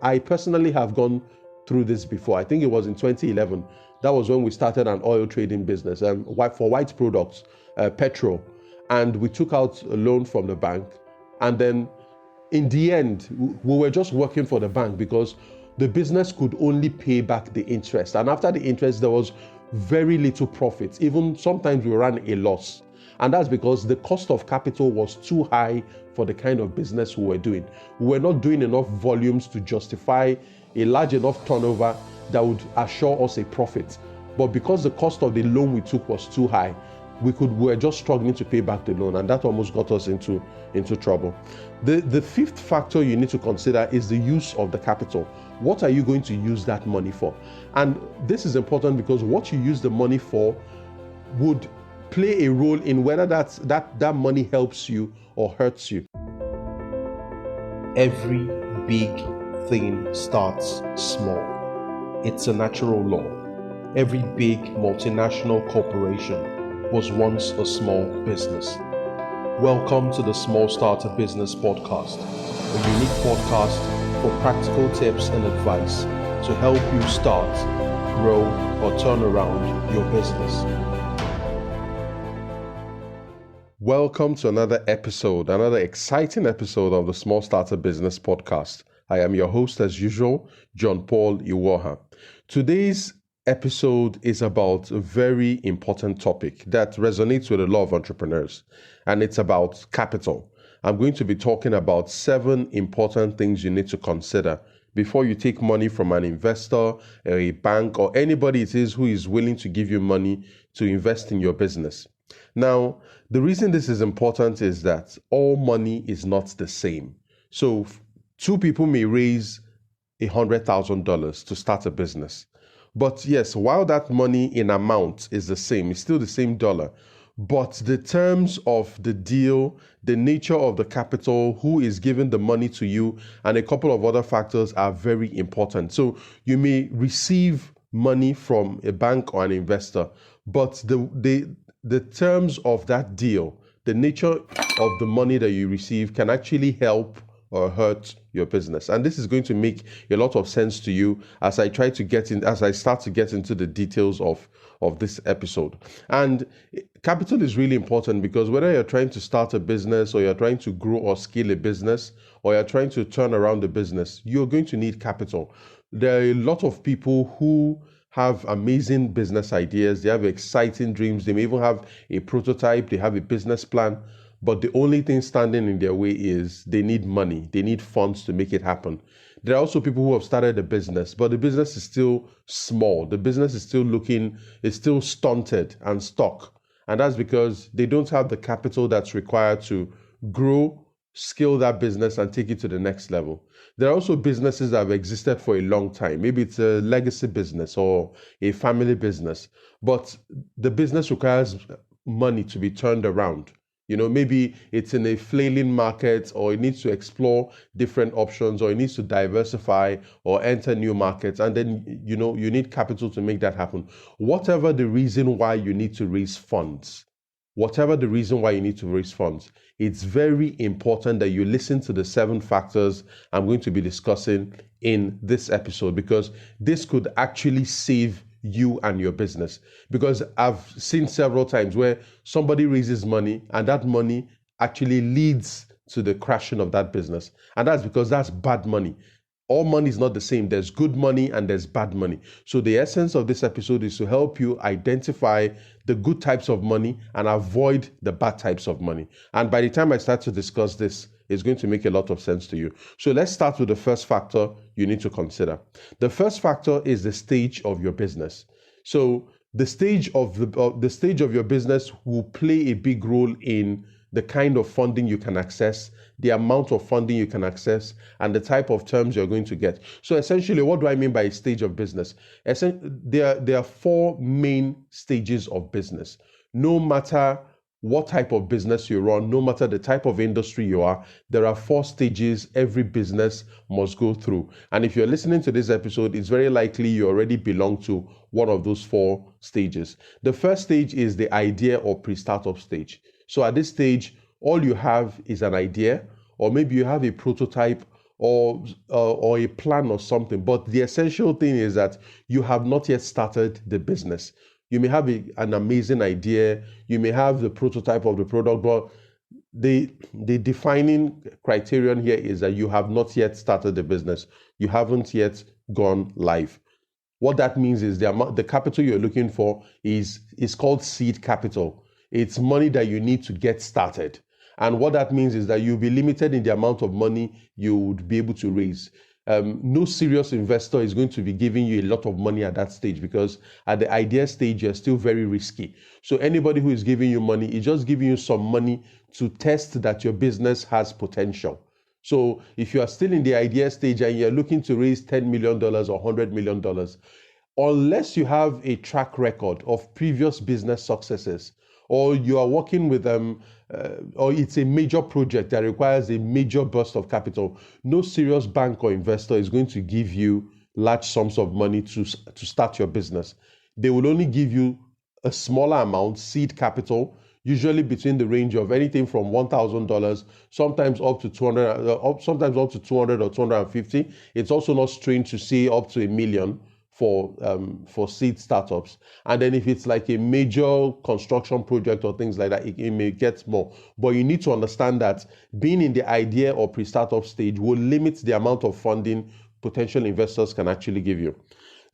I personally have gone through this before. I think it was in 2011. That was when we started an oil trading business for white products, petrol. And we took out a loan from the bank. And then in the end, we were just working for the bank because the business could only pay back the interest. And after the interest, there was very little profit. Even sometimes we ran a loss. And that's because the cost of capital was too high for the kind of business we were doing. We were not doing enough volumes to justify a large enough turnover that would assure us a profit. But because the cost of the loan we took was too high, we were just struggling to pay back the loan, and that almost got us into trouble. The fifth factor you need to consider is the use of the capital. What are you going to use that money for? And this is important because what you use the money for would play a role in whether that money helps you or hurts you. Every big thing starts small. It's a natural law. Every big multinational corporation was once a small business. Welcome to the Small Starter Business Podcast, a unique podcast for practical tips and advice to help you start, grow, or turn around your business. Welcome to another exciting episode of the Small Starter Business Podcast. I am your host as usual, John Paul Iwuoha. Today's episode is about a very important topic that resonates with a lot of entrepreneurs, and it's about capital. I'm going to be talking about 7 important things you need to consider before you take money from an investor, a bank, or anybody it is who is willing to give you money to invest in your business. Now, the reason this is important is that all money is not the same. So 2 people may raise $100,000 to start a business. But yes, while that money in amount is the same, it's still the same dollar, but the terms of the deal, the nature of the capital, who is giving the money to you, and a couple of other factors are very important. So you may receive money from a bank or an investor, but the terms of that deal, the nature of the money that you receive can actually help or hurt your business. And this is going to make a lot of sense to you as I start to get into the details of this episode. And capital is really important because whether you're trying to start a business or you're trying to grow or scale a business or you're trying to turn around the business, you're going to need capital. There are a lot of people who have amazing business ideas. They have exciting dreams. They may even have a prototype. They have a business plan. But the only thing standing in their way is they need money. They need funds to make it happen. There are also people who have started a business, but the business is still small. The business is still stunted and stuck. And that's because they don't have the capital that's required to grow, scale that business, and take it to the next level. There are also businesses that have existed for a long time. Maybe it's a legacy business or a family business, but the business requires money to be turned around. Maybe it's in a flailing market, or it needs to explore different options, or it needs to diversify or enter new markets. And then, you need capital to make that happen. Whatever the reason why you need to raise funds, it's very important that you listen to the 7 factors I'm going to be discussing in this episode, because this could actually save you and your business. Because I've seen several times where somebody raises money and that money actually leads to the crashing of that business. And that's because that's bad money. All money is not the same. There's good money and there's bad money. So the essence of this episode is to help you identify the good types of money and avoid the bad types of money. And by the time I start to discuss this, it's going to make a lot of sense to you. So let's start with the first factor you need to consider. The first factor is the stage of your business. So the stage of your business will play a big role in the kind of funding you can access, the amount of funding you can access, and the type of terms you're going to get. So essentially, what do I mean by a stage of business? There are 4 main stages of business. No matter what type of business you run, no matter the type of industry you are, there are 4 stages every business must go through. And if you're listening to this episode, it's very likely you already belong to one of those 4 stages. The first stage is the idea or pre-startup stage. So at this stage, all you have is an idea, or maybe you have a prototype, or a plan or something. But the essential thing is that you have not yet started the business. You may have an amazing idea, you may have the prototype of the product, but the defining criterion here is that you have not yet started the business. You haven't yet gone live. What that means is the capital you're looking for is called seed capital. It's money that you need to get started. And what that means is that you'll be limited in the amount of money you would be able to raise. No serious investor is going to be giving you a lot of money at that stage, because at the idea stage, you're still very risky. So anybody who is giving you money is just giving you some money to test that your business has potential. So if you are still in the idea stage and you're looking to raise $10 million or $100 million, unless you have a track record of previous business successes, or you are working with or it's a major project that requires a major burst of capital, no serious bank or investor is going to give you large sums of money to start your business. They will only give you a smaller amount, seed capital, usually between the range of anything from $1,000, sometimes up to 200, sometimes up to 200 or 250. It's also not strange to see up to $1 million for seed startups. And then if it's like a major construction project or things like that, it may get more. But you need to understand that being in the idea or pre-startup stage will limit the amount of funding potential investors can actually give you.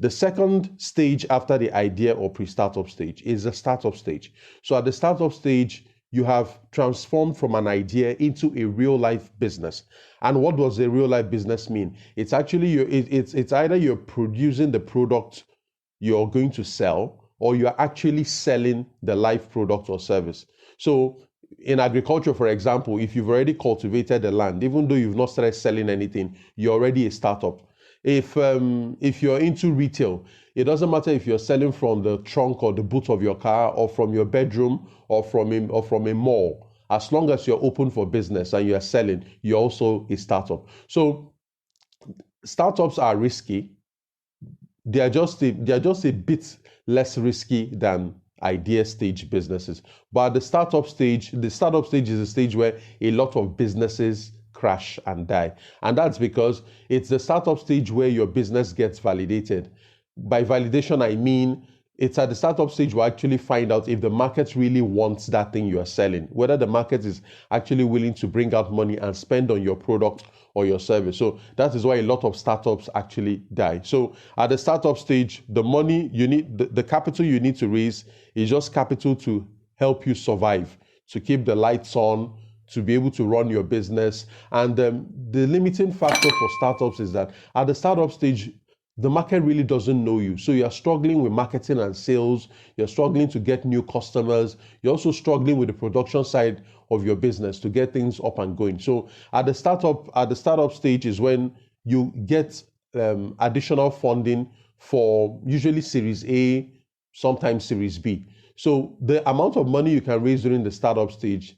The second stage after the idea or pre-startup stage is the startup stage. So at the startup stage, you have transformed from an idea into a real life business. And what does a real life business mean? It's actually it's either you're producing the product you're going to sell, or you're actually selling the live product or service. So in agriculture, for example, if you've already cultivated the land, even though you've not started selling anything, you're already a startup. If you're into retail, it doesn't matter if you're selling from the trunk or the boot of your car, or from your bedroom, or from a mall. As long as you're open for business and you're selling, you're also a startup. So startups are risky. They are just a bit less risky than idea stage businesses. But at the startup stage is a stage where a lot of businesses crash and die. And that's because it's the startup stage where your business gets validated. By validation, I mean it's at the startup stage we actually find out if the market really wants that thing you are selling, whether the market is actually willing to bring out money and spend on your product or your service. So that is why a lot of startups actually die. So at the startup stage, the money you need, the capital you need to raise is just capital to help you survive, to keep the lights on, to be able to run your business. And the limiting factor for startups is that at the startup stage, the market really doesn't know you. So you're struggling with marketing and sales. You're struggling to get new customers. You're also struggling with the production side of your business to get things up and going. So at the startup stage is when you get additional funding for usually Series A, sometimes Series B. So the amount of money you can raise during the startup stage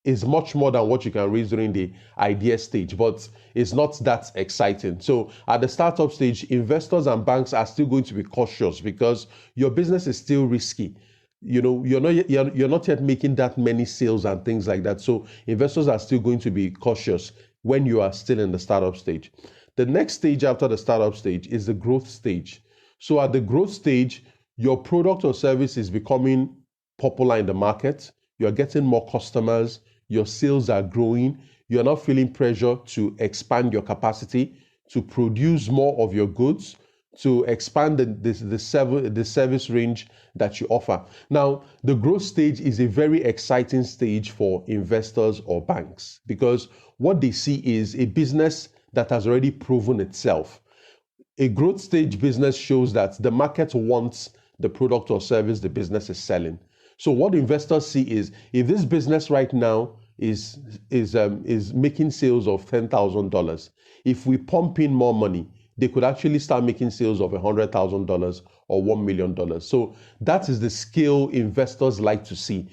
is much more than what you can raise during the idea stage, but it's not that exciting. So at the startup stage, investors and banks are still going to be cautious because your business is still risky. You know, you're not yet making that many sales and things like that. So investors are still going to be cautious when you are still in the startup stage. The next stage after the startup stage is the growth stage. So at the growth stage, your product or service is becoming popular in the market. You're getting more customers. Your sales are growing. You're not feeling pressure to expand your capacity, to produce more of your goods, to expand the service range that you offer. Now, the growth stage is a very exciting stage for investors or banks because what they see is a business that has already proven itself. A growth stage business shows that the market wants the product or service the business is selling. So what investors see is if this business right now is making sales of $10,000, if we pump in more money, they could actually start making sales of $100,000 or $1 million. So that is the scale investors like to see,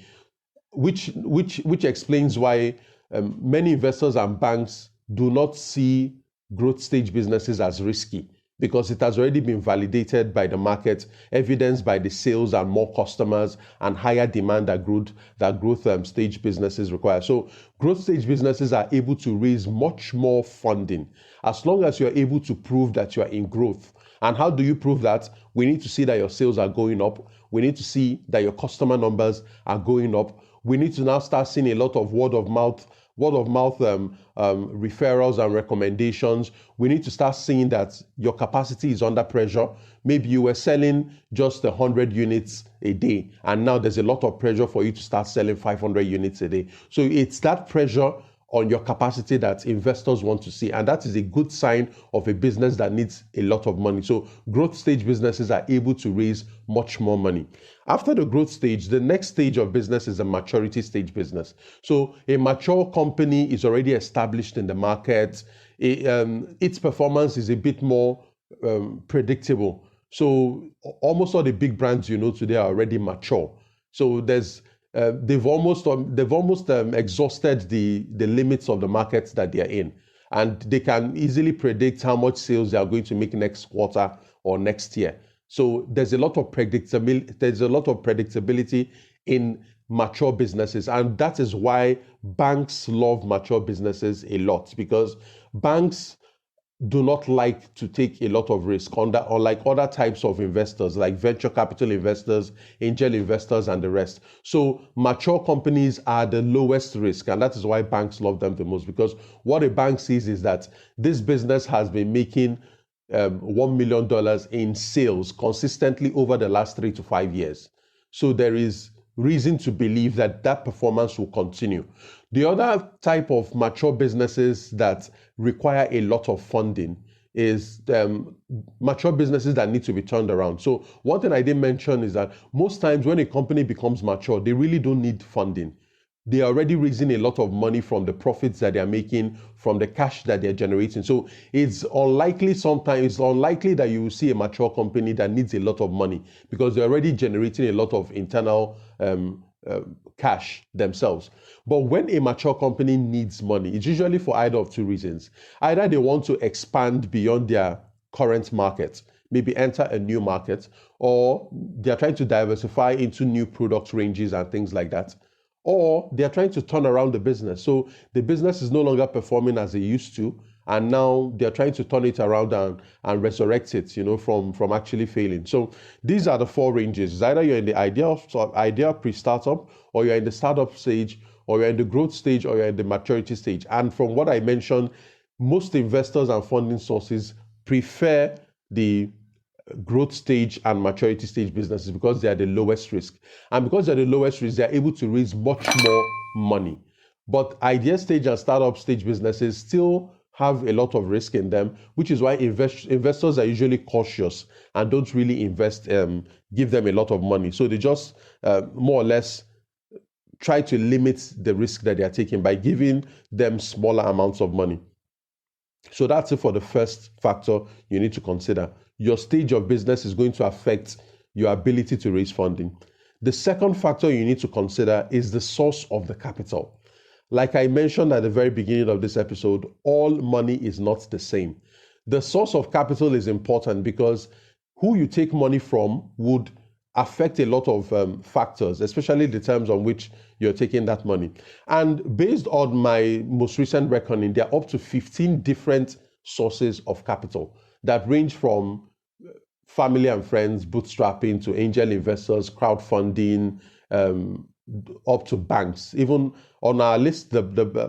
which explains why many investors and banks do not see growth stage businesses as risky. because it has already been validated by the market, evidenced by the sales and more customers and higher demand that growth stage businesses require. So growth stage businesses are able to raise much more funding as long as you're able to prove that you are in growth. And how do you prove that? We need to see that your sales are going up. We need to see that your customer numbers are going up. We need to now start seeing a lot of word of mouth referrals and recommendations. We need to start seeing that your capacity is under pressure. Maybe you were selling just 100 units a day, and now there's a lot of pressure for you to start selling 500 units a day. So it's that pressure on your capacity that investors want to see, and that is a good sign of a business that needs a lot of money. So growth stage businesses are able to raise much more money. After the growth stage, the next stage of business is a maturity stage business. So a mature company is already established in the market. Its performance is a bit more predictable. So almost all the big brands you know today are already mature. So they've almost exhausted the limits of the markets that they are in, and they can easily predict how much sales they are going to make next quarter or next year. So there's a lot of predictability in mature businesses, and that is why banks love mature businesses a lot, because banks do not like to take a lot of risk, unlike other types of investors like venture capital investors, angel investors, and the rest. So mature companies are the lowest risk, and that is why banks love them the most, because what a bank sees is that this business has been making $1 million in sales consistently over the last 3 to 5 years. So there is reason to believe that performance will continue. The other type of mature businesses that require a lot of funding is mature businesses that need to be turned around. So one thing I didn't mention is that most times when a company becomes mature, they really don't need funding. They are already raising a lot of money from the profits that they are making, from the cash that they're generating. So it's unlikely that you will see a mature company that needs a lot of money, because they're already generating a lot of internal cash themselves. But when a mature company needs money, it's usually for either of two reasons. Either they want to expand beyond their current market, maybe enter a new market, or they're trying to diversify into new product ranges and things like that. Or they're trying to turn around the business. So the business is no longer performing as it used to, and now they're trying to turn it around and resurrect it, from actually failing. So these are the four ranges. It's either you're in the idea pre-startup, or you're in the startup stage, or you're in the growth stage, or you're in the maturity stage. And from what I mentioned, most investors and funding sources prefer the growth stage and maturity stage businesses because they are the lowest risk. And because they're the lowest risk, they're able to raise much more money. But idea stage and startup stage businesses still have a lot of risk in them, which is why investors are usually cautious and don't really give them a lot of money. So they just more or less try to limit the risk that they are taking by giving them smaller amounts of money. So that's it for the first factor you need to consider. Your stage of business is going to affect your ability to raise funding. The second factor you need to consider is the source of the capital. Like I mentioned at the very beginning of this episode, all money is not the same. The source of capital is important because who you take money from would affect a lot of factors, especially the terms on which you're taking that money. And based on my most recent reckoning, there are up to 15 different sources of capital that range from family and friends, bootstrapping, to angel investors, crowdfunding, up to banks. Even on our list, the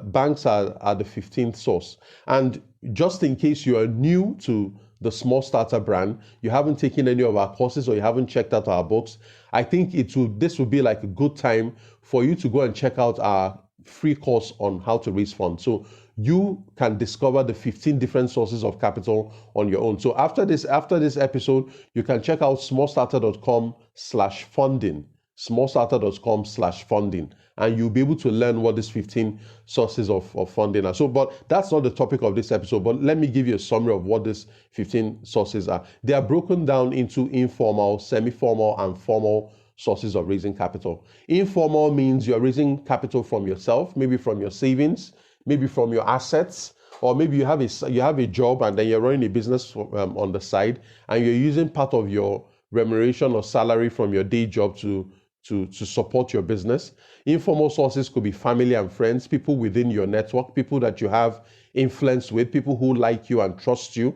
banks are the 15th source. And just in case you are new to the Small Starter brand, you haven't taken any of our courses or you haven't checked out our books, I think this would be like a good time for you to go and check out our free course on how to raise funds. So you can discover the 15 different sources of capital on your own. So after this episode, you can check out smallstarter.com/funding, smallstarter.com/funding, and you'll be able to learn what these 15 sources of funding are. So, but that's not the topic of this episode, but let me give you a summary of what these 15 sources are. They are broken down into informal, semi-formal, and formal sources of raising capital. Informal means you're raising capital from yourself, maybe from your savings, maybe from your assets, or maybe you have a job and then you're running a business on the side, and you're using part of your remuneration or salary from your day job to support your business. Informal sources could be family and friends, people within your network, people that you have influence with, people who like you and trust you.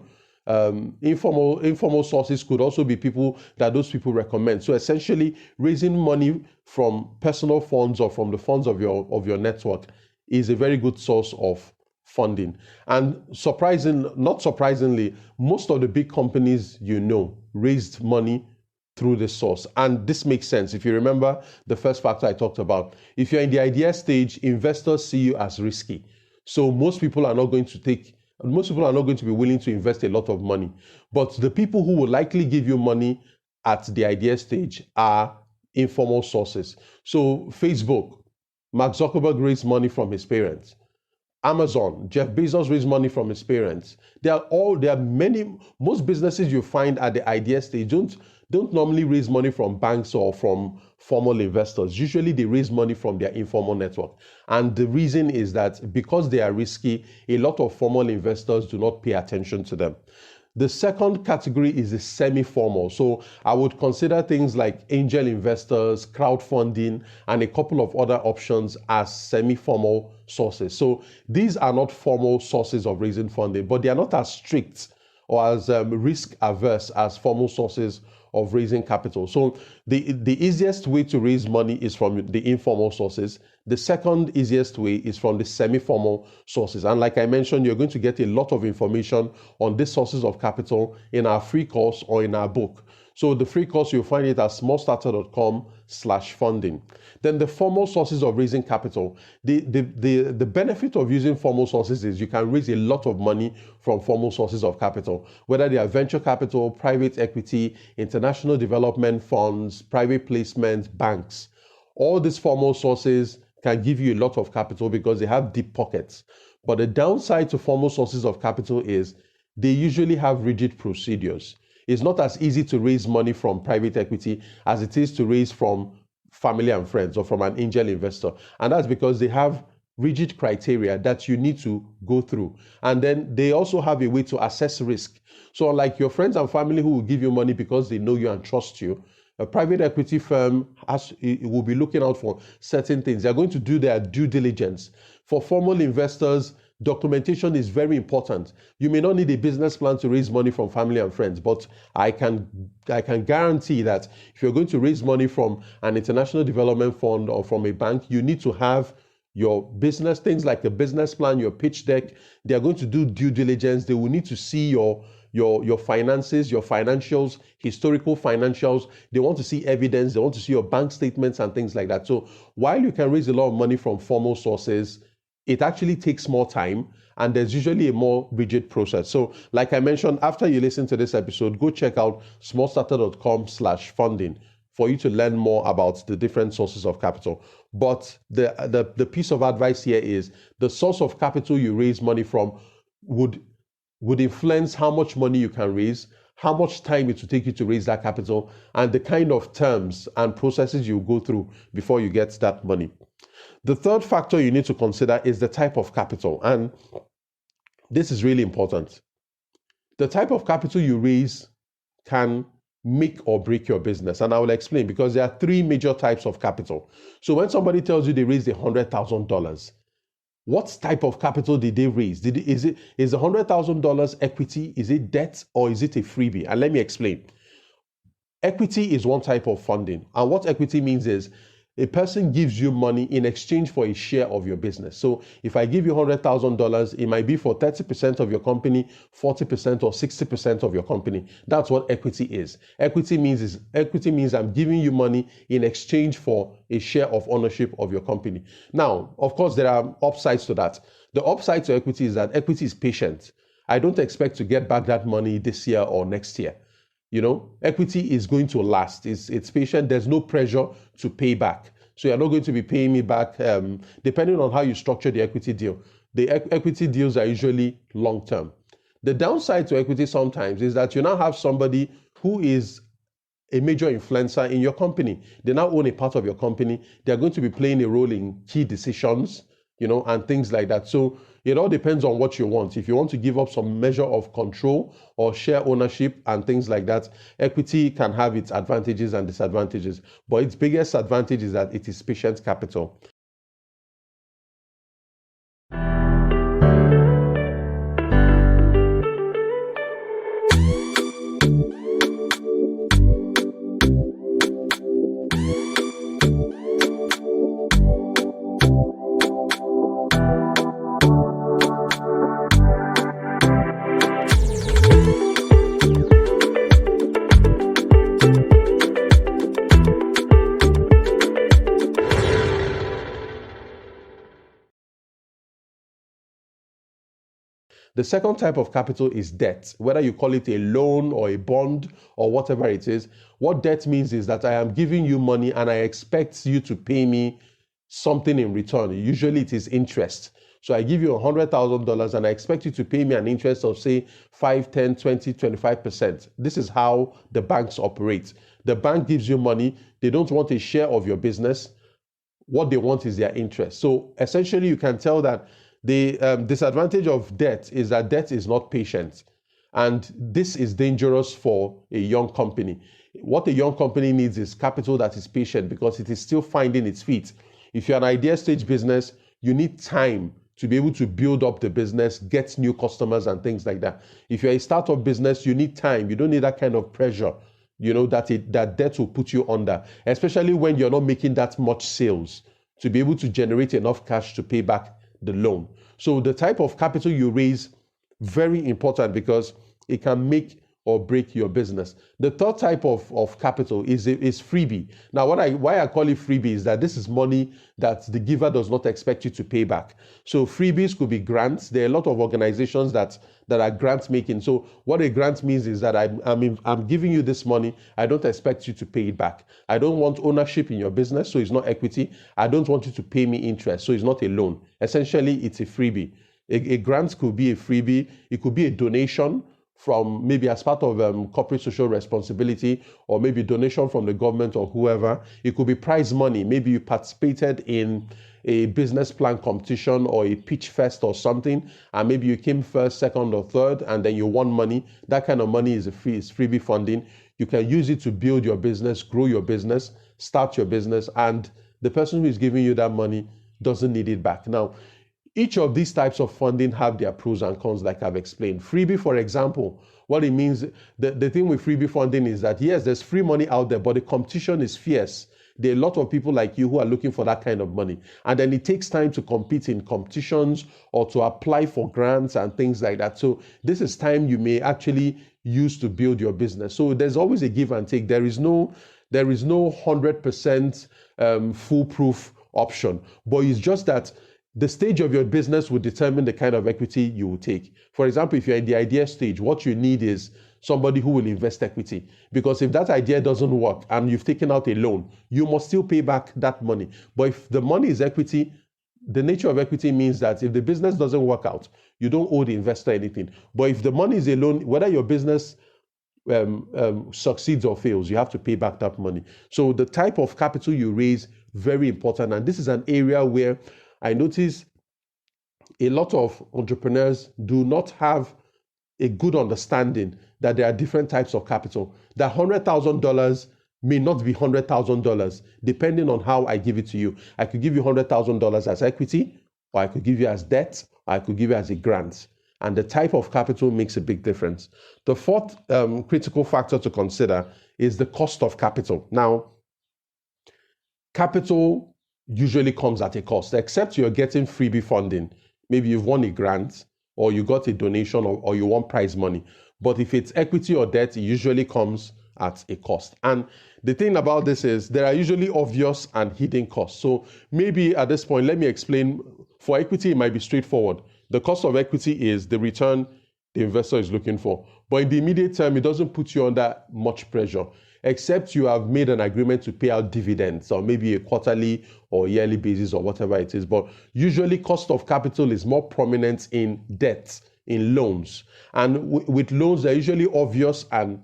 Informal sources could also be people that those people recommend. So essentially, raising money from personal funds or from the funds of your network is a very good source of funding. And not surprisingly, most of the big companies raised money through this source. And this makes sense. If you remember the first factor I talked about, if you're in the idea stage, investors see you as risky. So most people are not going to be willing to invest a lot of money. But the people who will likely give you money at the idea stage are informal sources. So Facebook, Mark Zuckerberg raised money from his parents. Amazon, Jeff Bezos raised money from his parents. Most businesses you find at the idea stage don't normally raise money from banks or from formal investors. Usually they raise money from their informal network. And the reason is that because they are risky, a lot of formal investors do not pay attention to them. The second category is the semi-formal. So I would consider things like angel investors, crowdfunding, and a couple of other options as semi-formal sources. So these are not formal sources of raising funding, but they are not as strict or as risk averse as formal sources of raising capital. So the easiest way to raise money is from the informal sources. The second easiest way is from the semi-formal sources. And like I mentioned, you're going to get a lot of information on these sources of capital in our free course or in our book. So the free course, you'll find it at smallstarter.com/funding. Then the formal sources of raising capital. The benefit of using formal sources is you can raise a lot of money from formal sources of capital, whether they are venture capital, private equity, international development funds, private placement, banks. All these formal sources can give you a lot of capital because they have deep pockets. But the downside to formal sources of capital is they usually have rigid procedures. It's not as easy to raise money from private equity as it is to raise from family and friends or from an angel investor. And that's because they have rigid criteria that you need to go through. And then they also have a way to assess risk. So unlike your friends and family who will give you money because they know you and trust you, a private equity firm will be looking out for certain things. They're going to do their due diligence. For formal investors, documentation is very important. You may not need a business plan to raise money from family and friends, but I can guarantee that if you're going to raise money from an international development fund or from a bank, you need to have your business, things like a business plan, your pitch deck. They are going to do due diligence. They will need to see your finances, your financials, historical financials. They want to see evidence. They want to see your bank statements and things like that. So while you can raise a lot of money from formal sources, it actually takes more time and there's usually a more rigid process. So like I mentioned, after you listen to this episode, go check out smallstarter.com/funding for you to learn more about the different sources of capital. But the piece of advice here is the source of capital you raise money from would influence how much money you can raise, how much time it will take you to raise that capital, and the kind of terms and processes you go through before you get that money. The third factor you need to consider is the type of capital, and this is really important. The type of capital you raise can make or break your business, and I will explain because there are three major types of capital. So when somebody tells you they raised $100,000, what type of capital did they raise? Is $100,000 equity? Is it debt, or is it a freebie? And let me explain. Equity is one type of funding, and what equity means is a person gives you money in exchange for a share of your business. So if I give you $100,000, it might be for 30% of your company, 40% or 60% of your company. That's what equity is. Equity means I'm giving you money in exchange for a share of ownership of your company. Now, of course, there are upsides to that. The upside to equity is that equity is patient. I don't expect to get back that money this year or next year. Equity is going to last. It's patient. There's no pressure to pay back. So you're not going to be paying me back depending on how you structure the equity deal. The equity deals are usually long-term. The downside to equity sometimes is that you now have somebody who is a major influencer in your company. They now own a part of your company. They're going to be playing a role in key decisions. and things like that. So it all depends on what you want. If you want to give up some measure of control or share ownership and things like that, equity can have its advantages and disadvantages. But its biggest advantage is that it is patient capital. The second type of capital is debt, whether you call it a loan or a bond or whatever it is. What debt means is that I am giving you money and I expect you to pay me something in return. Usually it is interest. So I give you $100,000 and I expect you to pay me an interest of say 5, 10, 20, 25%. This is how the banks operate. The bank gives you money. They don't want a share of your business. What they want is their interest. So essentially you can tell that the disadvantage of debt is that debt is not patient. And this is dangerous for a young company. What a young company needs is capital that is patient because it is still finding its feet. If you're an idea stage business, you need time to be able to build up the business, get new customers and things like that. If you're a startup business, you need time. You don't need that kind of pressure, that debt will put you under, especially when you're not making that much sales to be able to generate enough cash to pay back the loan. So the type of capital you raise, very important because it can make or break your business. The third type of capital is freebie. Now, why I call it freebie is that this is money that the giver does not expect you to pay back. So freebies could be grants. There are a lot of organizations that are grant making. So what a grant means is that I'm giving you this money. I don't expect you to pay it back. I don't want ownership in your business, so it's not equity. I don't want you to pay me interest, so it's not a loan. Essentially, it's a freebie. A grant could be a freebie. It could be a donation from maybe as part of corporate social responsibility, or maybe donation from the government or whoever. It could be prize money. Maybe you participated in a business plan competition or a pitch fest or something, and maybe you came first, second, or third, and then you won money. That kind of money is freebie funding. You can use it to build your business, grow your business, start your business, and the person who is giving you that money doesn't need it back. Now, each of these types of funding have their pros and cons, like I've explained. Freebie, for example, what it means, the thing with freebie funding is that, yes, there's free money out there, but the competition is fierce. There are a lot of people like you who are looking for that kind of money. And then it takes time to compete in competitions or to apply for grants and things like that. So this is time you may actually use to build your business. So there's always a give and take. There is no 100% foolproof option, but it's just that the stage of your business will determine the kind of equity you will take. For example, if you're in the idea stage, what you need is somebody who will invest equity. Because if that idea doesn't work and you've taken out a loan, you must still pay back that money. But if the money is equity, the nature of equity means that if the business doesn't work out, you don't owe the investor anything. But if the money is a loan, whether your business succeeds or fails, you have to pay back that money. So the type of capital you raise, very important. And this is an area where I notice a lot of entrepreneurs do not have a good understanding that there are different types of capital. That $100,000 may not be $100,000 depending on how I give it to you. I could give you $100,000 as equity, or I could give you as debt, or I could give you as a grant. And the type of capital makes a big difference. The fourth critical factor to consider is the cost of capital. Now, capital usually comes at a cost, except you're getting freebie funding. Maybe you've won a grant, or you got a donation, or you won prize money. But if it's equity or debt, it usually comes at a cost. And the thing about this is there are usually obvious and hidden costs. So maybe at this point, let me explain. For equity, it might be straightforward. The cost of equity is the return the investor is looking for. But in the immediate term, it doesn't put you under much pressure, except you have made an agreement to pay out dividends on maybe a quarterly or yearly basis or whatever it is. But usually cost of capital is more prominent in debt, in loans. And with loans, they're usually obvious and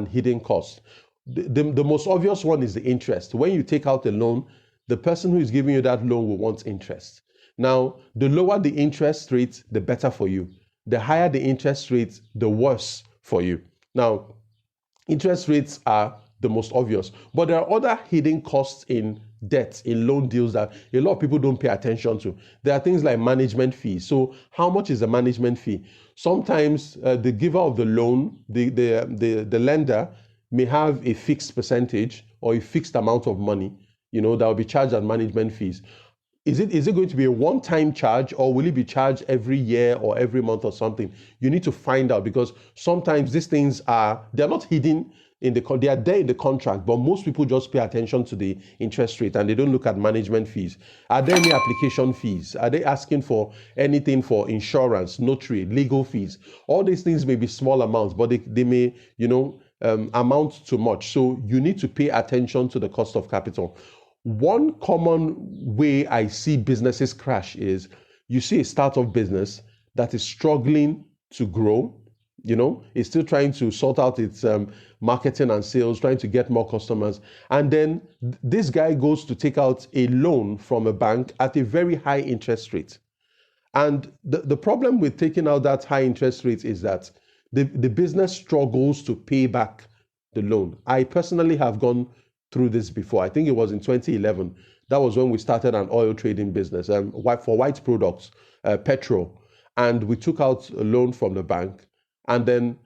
hidden costs. The most obvious one is the interest. When you take out a loan, the person who is giving you that loan will want interest. Now, the lower the interest rate, the better for you. The higher the interest rate, the worse for you. Now, interest rates are the most obvious, but there are other hidden costs in debt, in loan deals that a lot of people don't pay attention to. There are things like management fees. So how much is the management fee? Sometimes the giver of the loan, the lender may have a fixed percentage or a fixed amount of money, that will be charged as management fees. Is it going to be a one-time charge, or will it be charged every year or every month or something? You need to find out, because sometimes these things they're not hidden they are there in the contract, but most people just pay attention to the interest rate and they don't look at management fees. Are there any application fees? Are they asking for anything for insurance, notary, legal fees? All these things may be small amounts, but they may, amount to much. So you need to pay attention to the cost of capital. One common way I see businesses crash is you see a startup business that is struggling to grow, it's still trying to sort out its marketing and sales, trying to get more customers. And then this guy goes to take out a loan from a bank at a very high interest rate. And the problem with taking out that high interest rate is that the business struggles to pay back the loan. I personally have gone through this before. I think it was in 2011. That was when we started an oil trading business for white products, petrol. And we took out a loan from the bank. And then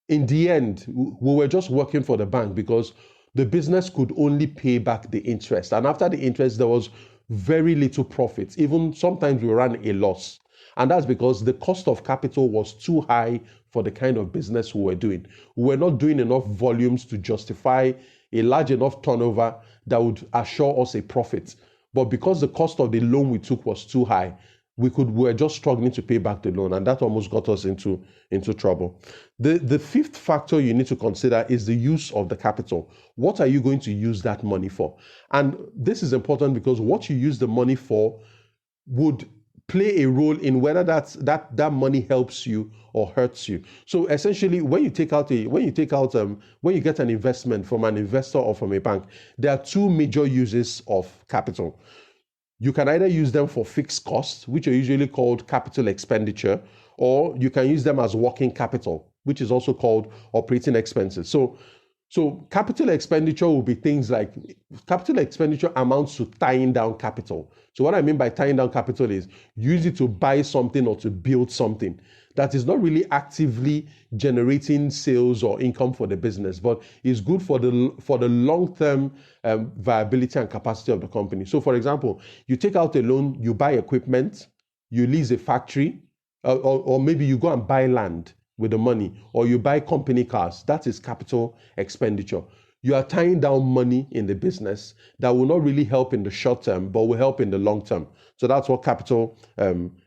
in the end, we were just working for the bank because the business could only pay back the interest. And after the interest, there was very little profit. Even sometimes we ran a loss. And that's because the cost of capital was too high for the kind of business we were doing. We were not doing enough volumes to justify a large enough turnover that would assure us a profit. But because the cost of the loan we took was too high, we were just struggling to pay back the loan, and that almost got us into trouble. The fifth factor you need to consider is the use of the capital. What are you going to use that money for? And this is important because what you use the money for would play a role in whether that money helps you or hurts you. So essentially, when you get an investment from an investor or from a bank, there are two major uses of capital. You can either use them for fixed costs, which are usually called capital expenditure, or you can use them as working capital, which is also called operating expenses. So capital expenditure will be things like, capital expenditure amounts to tying down capital. So what I mean by tying down capital is use it to buy something or to build something that is not really actively generating sales or income for the business, but is good for the long-term viability and capacity of the company. So for example, you take out a loan, you buy equipment, you lease a factory, or maybe you go and buy land with the money, or you buy company cars. That is capital expenditure. You are tying down money in the business that will not really help in the short term, but will help in the long term. So that's what capital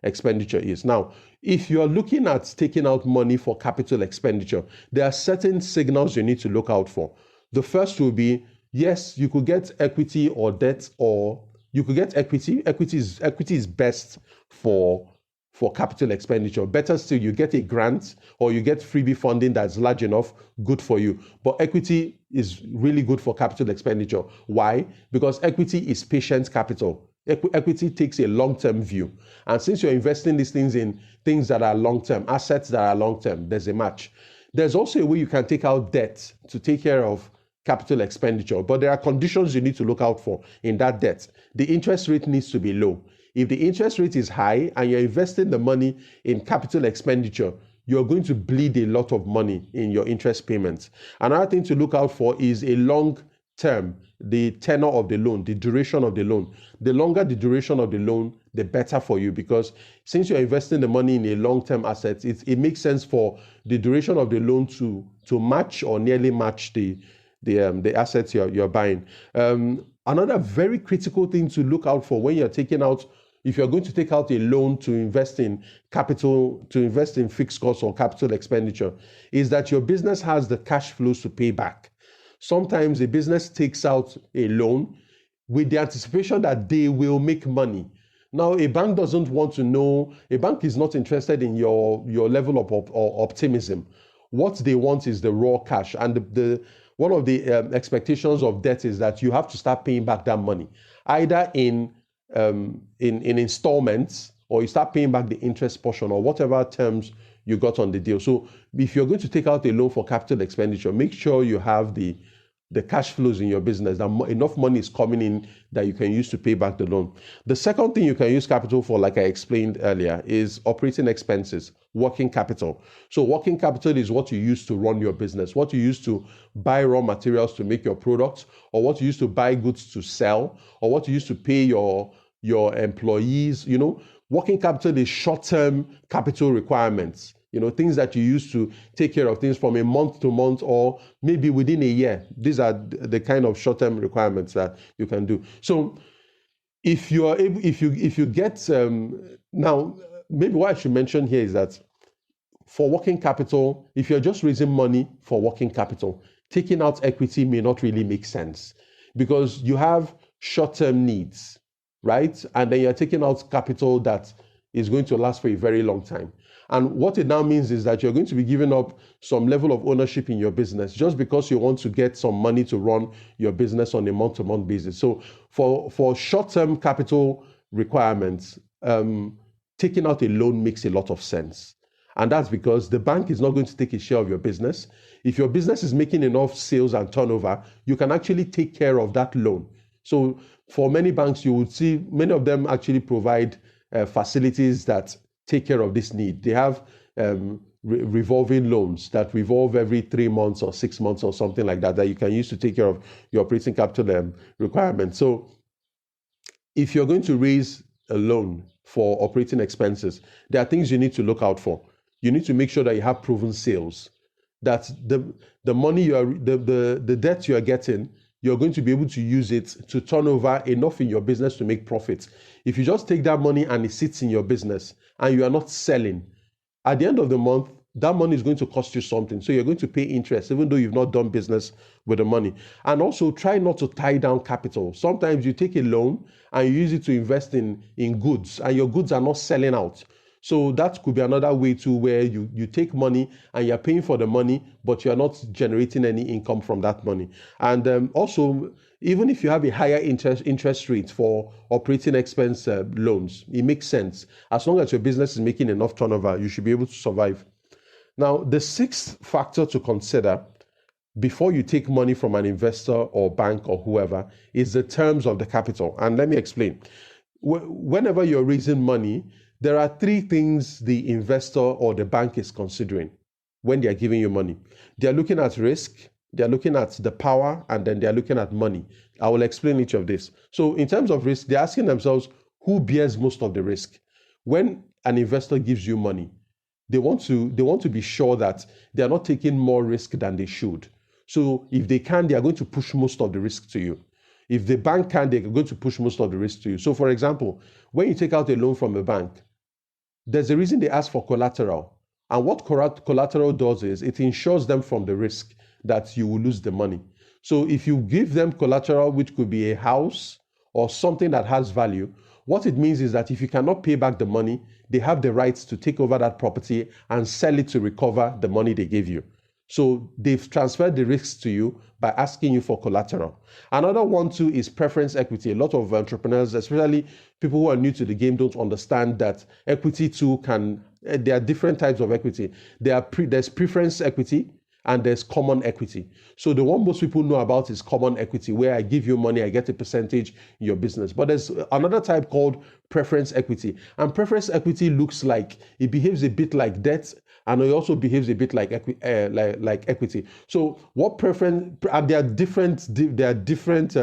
expenditure is. Now, if you are looking at taking out money for capital expenditure, there are certain signals you need to look out for. The first will be, yes, you could get equity or debt, or you could get equity. Equity is best for capital expenditure. Better still, you get a grant or you get freebie funding that's large enough, good for you. But equity is really good for capital expenditure. Why? Because equity is patient capital. Equity takes a long-term view. And since you're investing these things in things that are long-term, assets that are long-term, there's a match. There's also a way you can take out debt to take care of capital expenditure, but there are conditions you need to look out for in that debt. The interest rate needs to be low. If the interest rate is high and you're investing the money in capital expenditure, you're going to bleed a lot of money in your interest payments. Another thing to look out for is a long term, the tenor of the loan, the duration of the loan. The longer the duration of the loan, the better for you, because since you're investing the money in a long-term asset, it makes sense for the duration of the loan to match or nearly match the assets you're buying. Another very critical thing to look out for when you're taking out, if you're going to take out a loan to invest in capital, to invest in fixed costs or capital expenditure, is that your business has the cash flows to pay back. Sometimes a business takes out a loan with the anticipation that they will make money. Now, a bank doesn't want to know, a bank is not interested in your level of optimism. What they want is the raw cash. And one of the expectations of debt is that you have to start paying back that money, either in in installments, or you start paying back the interest portion or whatever terms you got on the deal. So if you're going to take out a loan for capital expenditure, make sure you have the cash flows in your business, that enough money is coming in that you can use to pay back the loan. The second thing you can use capital for, like I explained earlier, is operating expenses, working capital. So working capital is what you use to run your business, what you use to buy raw materials to make your products, or what you use to buy goods to sell, or what you use to pay your employees. Working capital is short-term capital requirements. Things that you use to take care of things from a month to month, or maybe within a year. These are the kind of short-term requirements that you can do. So if you are able, if you get now, maybe what I should mention here is that for working capital, if you're just raising money for working capital, taking out equity may not really make sense, because you have short-term needs, right? And then you're taking out capital that is going to last for a very long time. And what it now means is that you're going to be giving up some level of ownership in your business just because you want to get some money to run your business on a month-to-month basis. So for short-term capital requirements, taking out a loan makes a lot of sense. And that's because the bank is not going to take a share of your business. If your business is making enough sales and turnover, you can actually take care of that loan. So for many banks, you would see many of them actually provide facilities that take care of this need. They have revolving loans that revolve every 3 months or 6 months or something like that you can use to take care of your operating capital requirements. So if you're going to raise a loan for operating expenses, there are things you need to look out for. You need to make sure that you have proven sales, that the money the debt you are getting, you're going to be able to use it to turn over enough in your business to make profits. If you just take that money and it sits in your business and you are not selling, at the end of the month, that money is going to cost you something. So you're going to pay interest, even though you've not done business with the money. And also try not to tie down capital. Sometimes you take a loan and you use it to invest in goods, and your goods are not selling out. So that could be another way too, where you take money and you're paying for the money, but you're not generating any income from that money. And also, even if you have a higher interest rate for operating expense loans, it makes sense. As long as your business is making enough turnover, you should be able to survive. Now, the sixth factor to consider before you take money from an investor or bank or whoever is the terms of the capital. And let me explain. Whenever you're raising money, there are three things the investor or the bank is considering when they're giving you money. They're looking at risk, they're looking at the power, and then they're looking at money. I will explain each of this. So in terms of risk, they're asking themselves, who bears most of the risk? When an investor gives you money, they want to be sure that they're not taking more risk than they should. So if they can, they are going to push most of the risk to you. If the bank can, they're going to push most of the risk to you. So for example, when you take out a loan from a bank, there's a reason they ask for collateral. And what collateral does is it insures them from the risk that you will lose the money. So if you give them collateral, which could be a house or something that has value, what it means is that if you cannot pay back the money, they have the rights to take over that property and sell it to recover the money they gave you. So they've transferred the risks to you by asking you for collateral. Another one too is preference equity. A lot of entrepreneurs, especially people who are new to the game, don't understand that equity too there are different types of equity. There's preference equity and there's common equity. So the one most people know about is common equity, where I give you money, I get a percentage in your business. But there's another type called preference equity. And preference equity looks like, it behaves a bit like debt, and it also behaves a bit like equity. So what preference, and there are different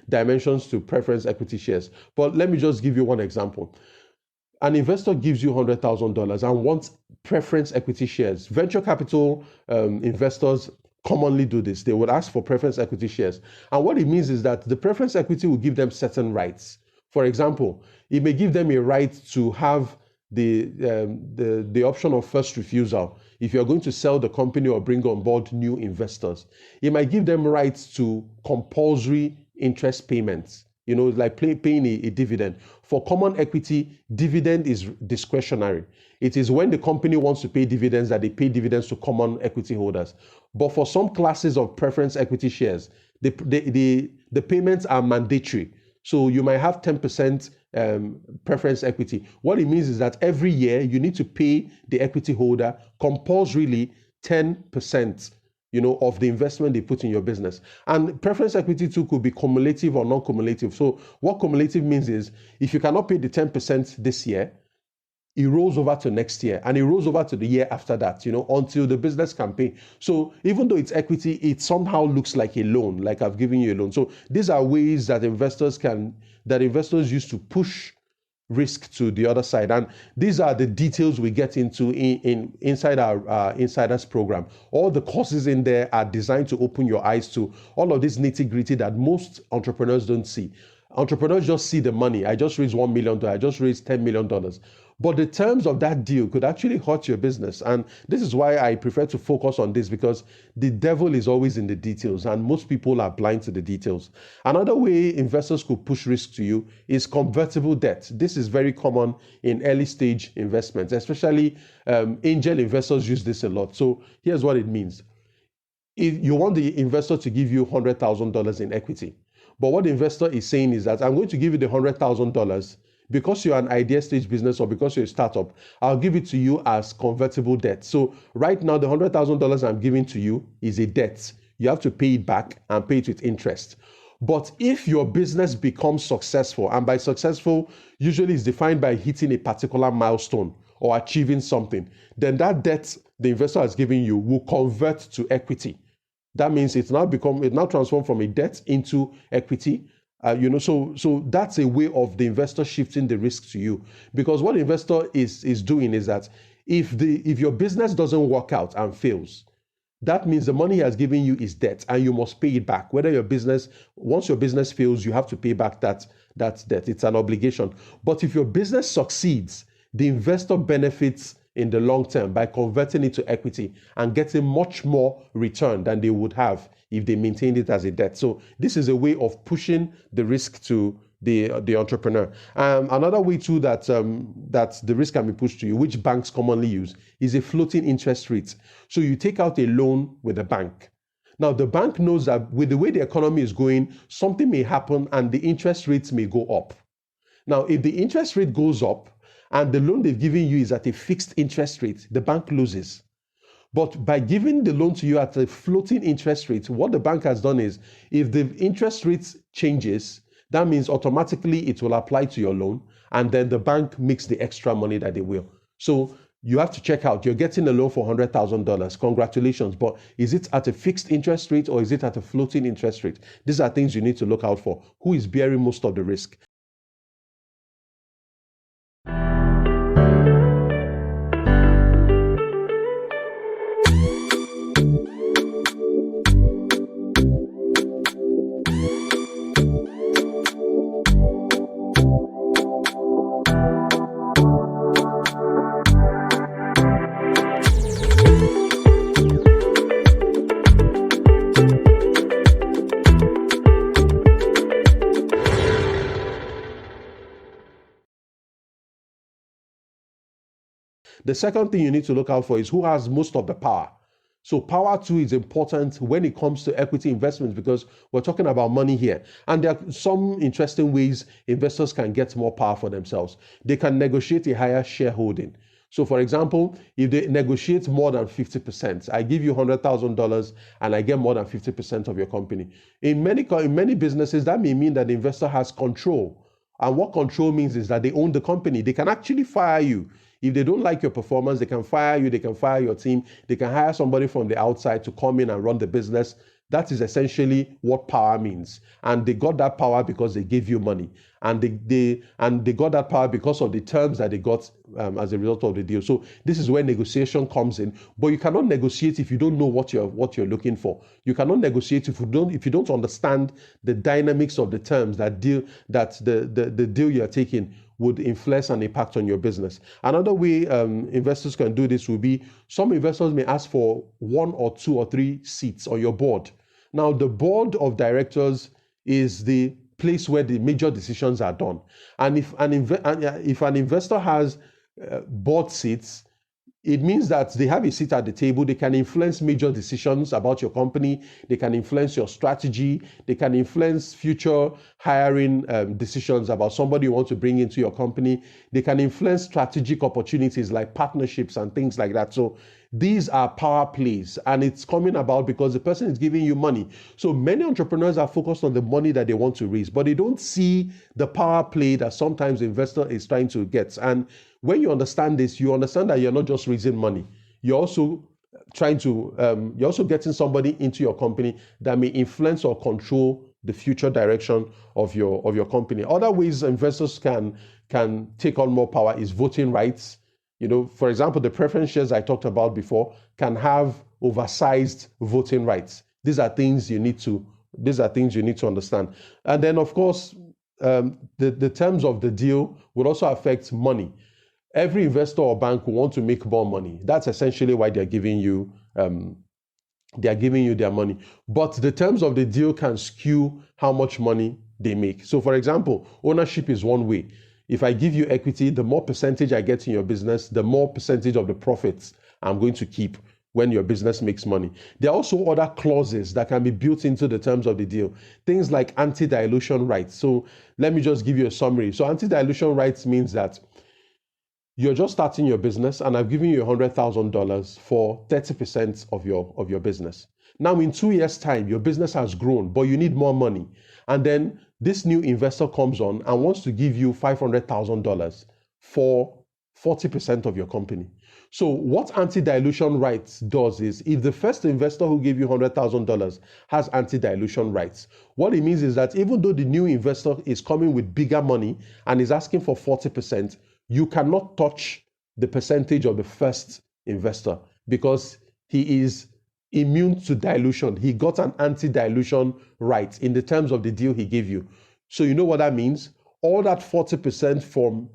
dimensions to preference equity shares. But let me just give you one example. An investor gives you $100,000 and wants preference equity shares. Venture capital investors commonly do this. They would ask for preference equity shares. And what it means is that the preference equity will give them certain rights. For example, it may give them a right to have the option of first refusal if you're going to sell the company or bring on board new investors. It might give them rights to compulsory interest payments, like paying a dividend. For common equity, dividend is discretionary. It is when the company wants to pay dividends that they pay dividends to common equity holders. But for some classes of preference equity shares, the payments are mandatory. So you might have 10% preference equity. What it means is that every year you need to pay the equity holder compulsorily 10%, of the investment they put in your business. And preference equity too could be cumulative or non-cumulative. So what cumulative means is if you cannot pay the 10% this year, it rolls over to next year and it rolls over to the year after that, until the business can pay. So even though it's equity, it somehow looks like a loan, like I've given you a loan. So these are ways that investors use to push risk to the other side. And these are the details we get into inside our insiders program. All the courses in there are designed to open your eyes to all of this nitty-gritty that most entrepreneurs don't see. Entrepreneurs just see the money. I just raised $1 million. I just raised $10 million. But the terms of that deal could actually hurt your business. And this is why I prefer to focus on this, because the devil is always in the details and most people are blind to the details. Another way investors could push risk to you is convertible debt. This is very common in early stage investments, especially angel investors use this a lot. So here's what it means. If you want the investor to give you $100,000 in equity, but what the investor is saying is that I'm going to give you the $100,000 because you're an idea stage business or because you're a startup, I'll give it to you as convertible debt. So right now, the $100,000 I'm giving to you is a debt. You have to pay it back and pay it with interest. But if your business becomes successful, and by successful, usually is defined by hitting a particular milestone or achieving something, then that debt the investor has given you will convert to equity. That means it now transformed from a debt into equity. So that's a way of the investor shifting the risk to you, because what the investor is doing is that if your business doesn't work out and fails, that means the money he has given you is debt and you must pay it back. Once your business fails, you have to pay back that debt. It's an obligation. But if your business succeeds, the investor benefits in the long term by converting it to equity and getting much more return than they would have if they maintained it as a debt. So this is a way of pushing the risk to the entrepreneur. Another way too that the risk can be pushed to you, which banks commonly use, is a floating interest rate. So you take out a loan with a bank. Now the bank knows that with the way the economy is going, something may happen and the interest rates may go up. Now if the interest rate goes up and the loan they've given you is at a fixed interest rate, the bank loses. But by giving the loan to you at a floating interest rate, what the bank has done is, if the interest rate changes, that means automatically it will apply to your loan, and then the bank makes the extra money that they will. So you have to check out, you're getting a loan for $100,000. Congratulations. But is it at a fixed interest rate or is it at a floating interest rate? These are things you need to look out for. Who is bearing most of the risk? The second thing you need to look out for is who has most of the power. So power too is important when it comes to equity investments, because we're talking about money here. And there are some interesting ways investors can get more power for themselves. They can negotiate a higher shareholding. So for example, if they negotiate more than 50%, I give you $100,000 and I get more than 50% of your company. In many businesses, that may mean that the investor has control. And what control means is that they own the company. They can actually fire you. If they don't like your performance, they can fire you, they can fire your team, they can hire somebody from the outside to come in and run the business. That is essentially what power means. And they got that power because they gave you money. And they got that power because of the terms that they got as a result of the deal. So this is where negotiation comes in. But you cannot negotiate if you don't know what you're looking for. You cannot negotiate if you don't understand the dynamics of the terms that the deal you're taking would influence and impact on your business. Another way investors can do this will be, some investors may ask for 1 or 2 or 3 seats on your board. Now, the board of directors is the place where the major decisions are done. And if an investor has board seats, it means that they have a seat at the table. They can influence major decisions about your company. They can influence your strategy. They can influence future hiring decisions about somebody you want to bring into your company. They can influence strategic opportunities like partnerships and things like that. So these are power plays, and it's coming about because the person is giving you money. So many entrepreneurs are focused on the money that they want to raise, but they don't see the power play that sometimes the investor is trying to get. And when you understand this, you understand that you're not just raising money. You're also you're also getting somebody into your company that may influence or control the future direction of your company. Other ways investors can take on more power is voting rights. For example, the preference shares I talked about before can have oversized voting rights. These are things you need to understand. And then, of course, the terms of the deal will also affect money. Every investor or bank will want to make more money. That's essentially why they're giving you their money. But the terms of the deal can skew how much money they make. So, for example, ownership is one way. If I give you equity, the more percentage I get in your business, the more percentage of the profits I'm going to keep when your business makes money. There are also other clauses that can be built into the terms of the deal. Things like anti-dilution rights. So let me just give you a summary. So anti-dilution rights means that you're just starting your business and I've given you $100,000 for 30% of your business. Now in 2 years' time, your business has grown, but you need more money. And then this new investor comes on and wants to give you $500,000 for 40% of your company. So what anti-dilution rights does is, if the first investor who gave you $100,000 has anti-dilution rights, what it means is that even though the new investor is coming with bigger money and is asking for 40%, you cannot touch the percentage of the first investor because he is immune to dilution. He got an anti-dilution right in the terms of the deal he gave you. So you know what that means? All that 40%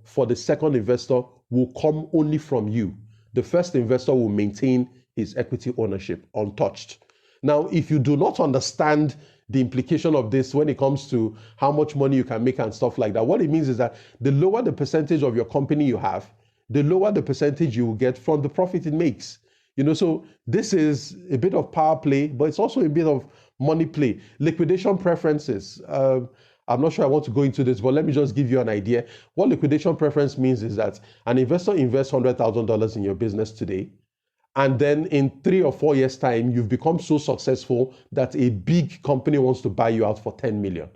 for the second investor will come only from you. The first investor will maintain his equity ownership untouched. Now, if you do not understand the implication of this when it comes to how much money you can make and stuff like that, what it means is that the lower the percentage of your company you have, the lower the percentage you will get from the profit it makes. So this is a bit of power play, but it's also a bit of money play. Liquidation preferences. I'm not sure I want to go into this, but let me just give you an idea. What liquidation preference means is that an investor invests $100,000 in your business today, and then in 3 or 4 years' time, you've become so successful that a big company wants to buy you out for 10 million.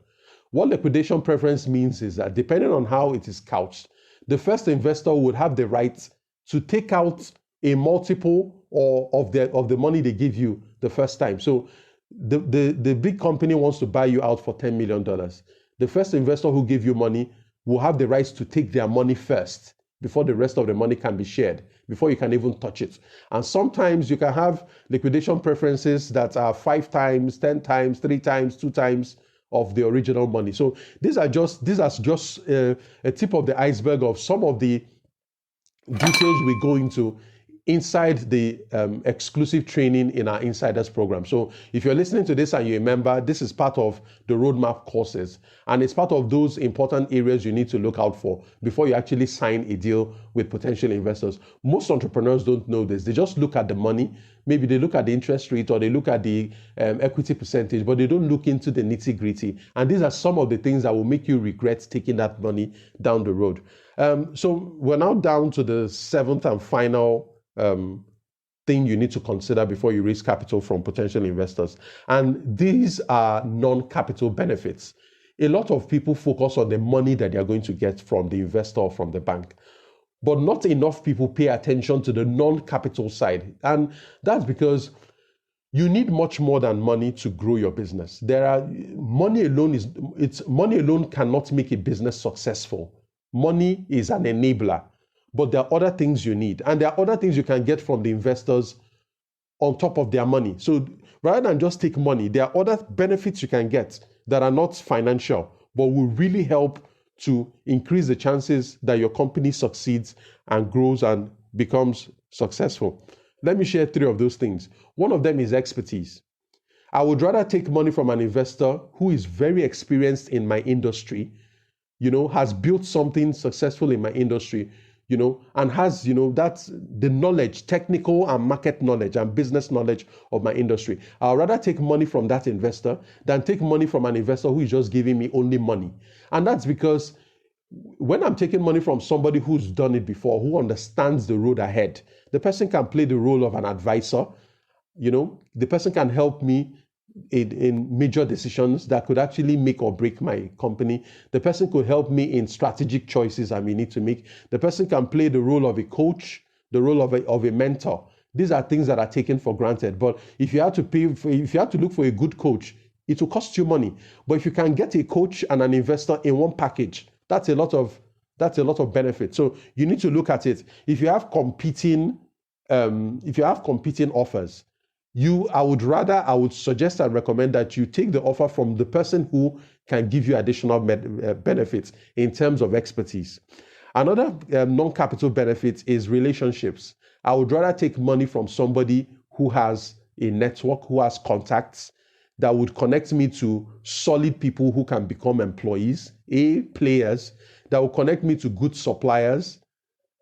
What liquidation preference means is that depending on how it is couched, the first investor would have the right to take out a multiple of the money they give you the first time. So the big company wants to buy you out for $10 million. The first investor who gave you money will have the rights to take their money first before the rest of the money can be shared, before you can even touch it. And sometimes you can have liquidation preferences that are 5 times, 10 times, 3 times, 2 times of the original money. So these are just a tip of the iceberg of some of the details we go into inside the exclusive training in our Insiders program. So if you're listening to this and you remember, this is part of the roadmap courses, and it's part of those important areas you need to look out for before you actually sign a deal with potential investors. Most entrepreneurs don't know this. They just look at the money. Maybe they look at the interest rate or they look at the equity percentage, but they don't look into the nitty-gritty. And these are some of the things that will make you regret taking that money down the road. So we're now down to the 7th and final thing you need to consider before you raise capital from potential investors. And these are non-capital benefits. A lot of people focus on the money that they're going to get from the investor or from the bank, but not enough people pay attention to the non-capital side. And that's because you need much more than money to grow your business. Money alone cannot make a business successful. Money is an enabler. But there are other things you need. And there are other things you can get from the investors on top of their money. So rather than just take money, there are other benefits you can get that are not financial, but will really help to increase the chances that your company succeeds and grows and becomes successful. Let me share 3 of those things. One of them is expertise. I would rather take money from an investor who is very experienced in my industry, has built something successful in my industry, and has, that's the knowledge, technical and market knowledge and business knowledge of my industry. I'd rather take money from that investor than take money from an investor who is just giving me only money. And that's because when I'm taking money from somebody who's done it before, who understands the road ahead, the person can play the role of an advisor. The person can help me in major decisions that could actually make or break my company. The person could help me in strategic choices I may need to make. The person can play the role of a coach, the role of a mentor. These are things that are taken for granted. But if you have to look for a good coach, it will cost you money. But if you can get a coach and an investor in one package, that's a lot of benefit. So you need to look at it. If you have competing offers, I would suggest and recommend that you take the offer from the person who can give you additional benefits in terms of expertise. Another non-capital benefit is relationships. I would rather take money from somebody who has a network, who has contacts, that would connect me to solid people who can become employees, players, that will connect me to good suppliers,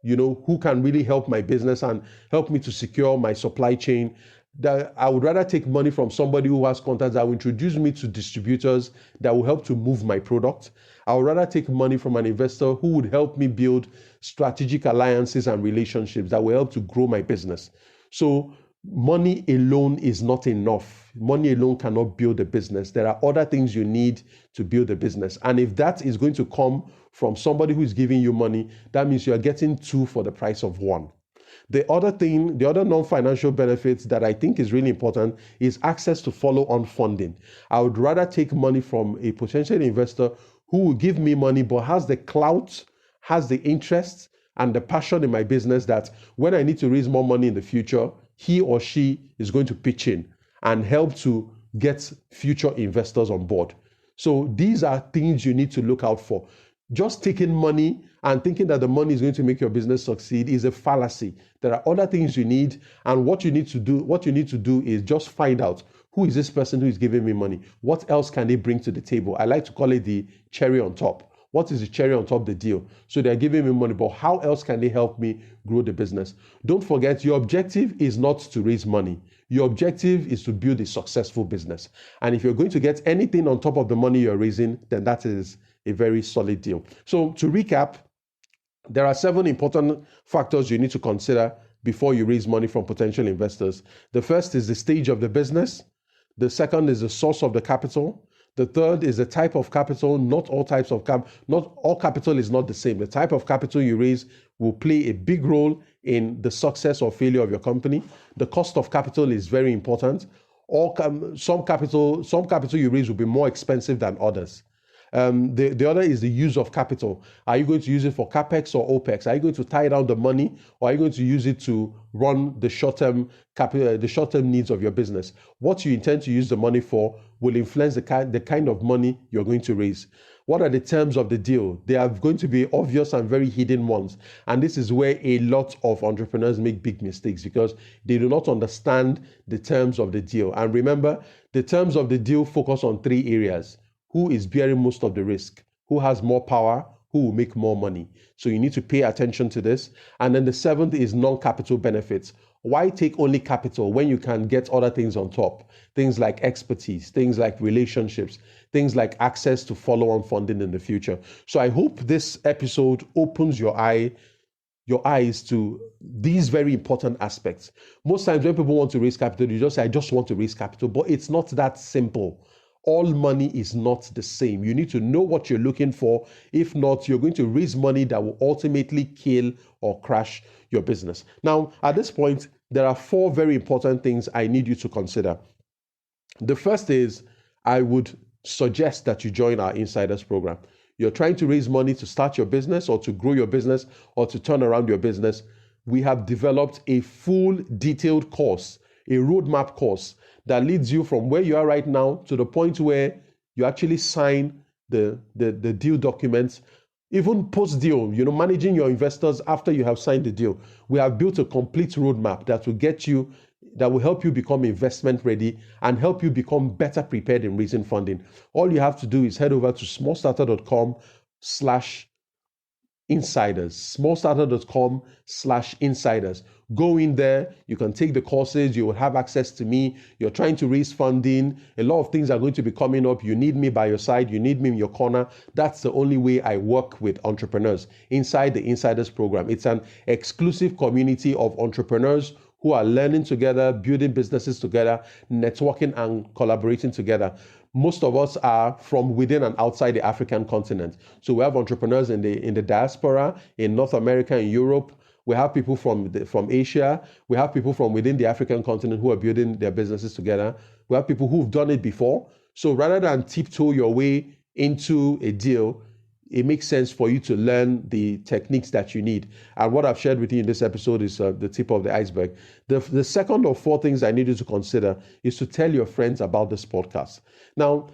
who can really help my business and help me to secure my supply chain. That I would rather take money from somebody who has contacts that will introduce me to distributors that will help to move my product. I would rather take money from an investor who would help me build strategic alliances and relationships that will help to grow my business. So money alone is not enough. Money alone cannot build a business. There are other things you need to build a business. And if that is going to come from somebody who is giving you money, that means you are getting two for the price of one. The other non-financial benefits that I think is really important is access to follow-on funding. I would rather take money from a potential investor who will give me money but has the clout, has the interest and the passion in my business that when I need to raise more money in the future, he or she is going to pitch in and help to get future investors on board. So these are things you need to look out for. Just taking money and thinking that the money is going to make your business succeed is a fallacy. There are other things you need, and what you need to do is just find out, who is this person who is giving me money? What else can they bring to the table? I like to call it the cherry on top. What is the cherry on top of the deal? So they're giving me money, but how else can they help me grow the business? Don't forget, your objective is not to raise money. Your objective is to build a successful business. And if you're going to get anything on top of the money you're raising, then that is a very solid deal. So to recap, there are 7 important factors you need to consider before you raise money from potential investors. The first is the stage of the business. The second is the source of the capital. The third is the type of capital. Not all capital is not the same. The type of capital you raise will play a big role in the success or failure of your company. The cost of capital is very important. Some capital you raise will be more expensive than others. The other is the use of capital. Are you going to use it for CapEx or OpEx? Are you going to tie down the money, or are you going to use it to run the short-term needs of your business? What you intend to use the money for will influence the kind of money you're going to raise. What are the terms of the deal? They are going to be obvious and very hidden ones. And this is where a lot of entrepreneurs make big mistakes, because they do not understand the terms of the deal. And remember, the terms of the deal focus on 3 areas. Who is bearing most of the risk? Who has more power? Who will make more money? So you need to pay attention to this. And then the 7th is non-capital benefits. Why take only capital when you can get other things on top? Things like expertise, things like relationships, things like access to follow-on funding in the future. So I hope this episode opens your eyes to these very important aspects. Most times when people want to raise capital, you just say, I just want to raise capital, but it's not that simple. All money is not the same. You need to know what you're looking for. If not, you're going to raise money that will ultimately kill or crash your business. Now, at this point, there are 4 very important things I need you to consider. The first is, I would suggest that you join our Insiders program. You're trying to raise money to start your business or to grow your business or to turn around your business. We have developed a full detailed course, a roadmap course that leads you from where you are right now to the point where you actually sign the deal documents, even post-deal, managing your investors after you have signed the deal. We have built a complete roadmap that will help you become investment ready and help you become better prepared in raising funding. All you have to do is head over to smallstarter.com/insiders insiders, smallstarter.com/insiders. Go in there, you can take the courses, you will have access to me. You're trying to raise funding, a lot of things are going to be coming up. You need me by your side, you need me in your corner. That's the only way I work with entrepreneurs inside the Insiders program. It's an exclusive community of entrepreneurs who are learning together, building businesses together, networking and collaborating together. Most of us are from within and outside the African continent. So we have entrepreneurs in the diaspora, in North America, in Europe. We have people from Asia. We have people from within the African continent who are building their businesses together. We have people who've done it before. So rather than tiptoe your way into a deal, it makes sense for you to learn the techniques that you need. And what I've shared with you in this episode is the tip of the iceberg. The second of four things I need you to consider is to tell your friends about this podcast. Now,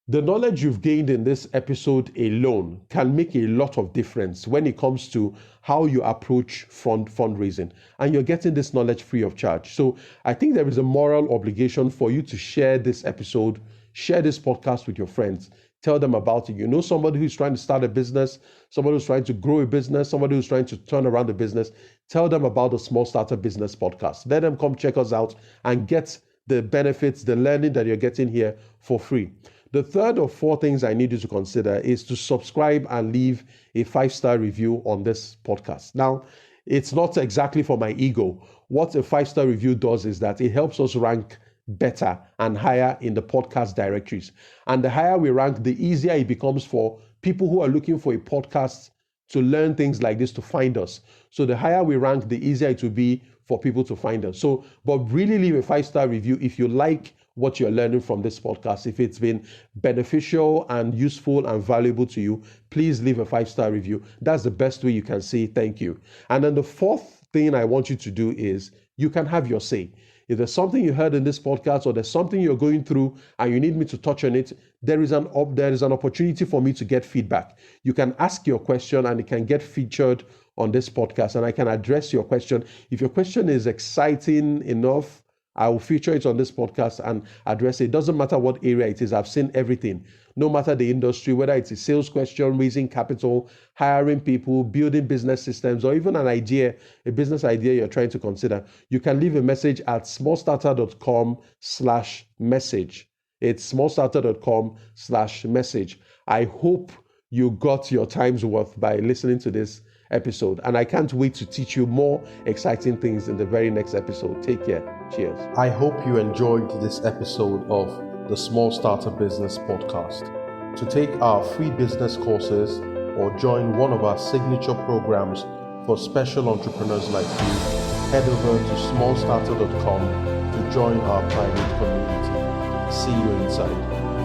the knowledge you've gained in this episode alone can make a lot of difference when it comes to how you approach fundraising. And you're getting this knowledge free of charge. So I think there is a moral obligation for you to share this episode, share this podcast with your friends. Tell them about it. You know somebody who's trying to start a business, somebody who's trying to grow a business, somebody who's trying to turn around a business. Tell them about the Small Starter Business Podcast. Let them come check us out and get the benefits, the learning that you're getting here for free. The third of four things I need you to consider is to subscribe and leave a 5-star review on this podcast. Now, it's not exactly for my ego. What a 5-star review does is that it helps us rank better and higher in the podcast directories. And the higher we rank, the easier it becomes for people who are looking for a podcast to learn things like this to find us. So the higher we rank, the easier it will be for people to find us. So, but really leave a 5-star review if you like what you're learning from this podcast. If it's been beneficial and useful and valuable to you, please leave a 5-star review. That's the best way you can say thank you. And then the fourth thing I want you to do is you can have your say. If there's something you heard in this podcast or there's something you're going through and you need me to touch on it, there is an opportunity for me to get feedback. You can ask your question and it can get featured on this podcast and I can address your question. If your question is exciting enough, I will feature it on this podcast and address it. It doesn't matter what area it is. I've seen everything. No matter the industry, whether it's a sales question, raising capital, hiring people, building business systems, or even an idea, a business idea you're trying to consider, you can leave a message at smallstarter.com/message. It's smallstarter.com/message. I hope you got your time's worth by listening to this episode. And I can't wait to teach you more exciting things in the very next episode. Take care. Cheers. I hope you enjoyed this episode of the Small Starter Business Podcast. To take our free business courses or join one of our signature programs for special entrepreneurs like you, head over to smallstarter.com to join our private community. See you inside.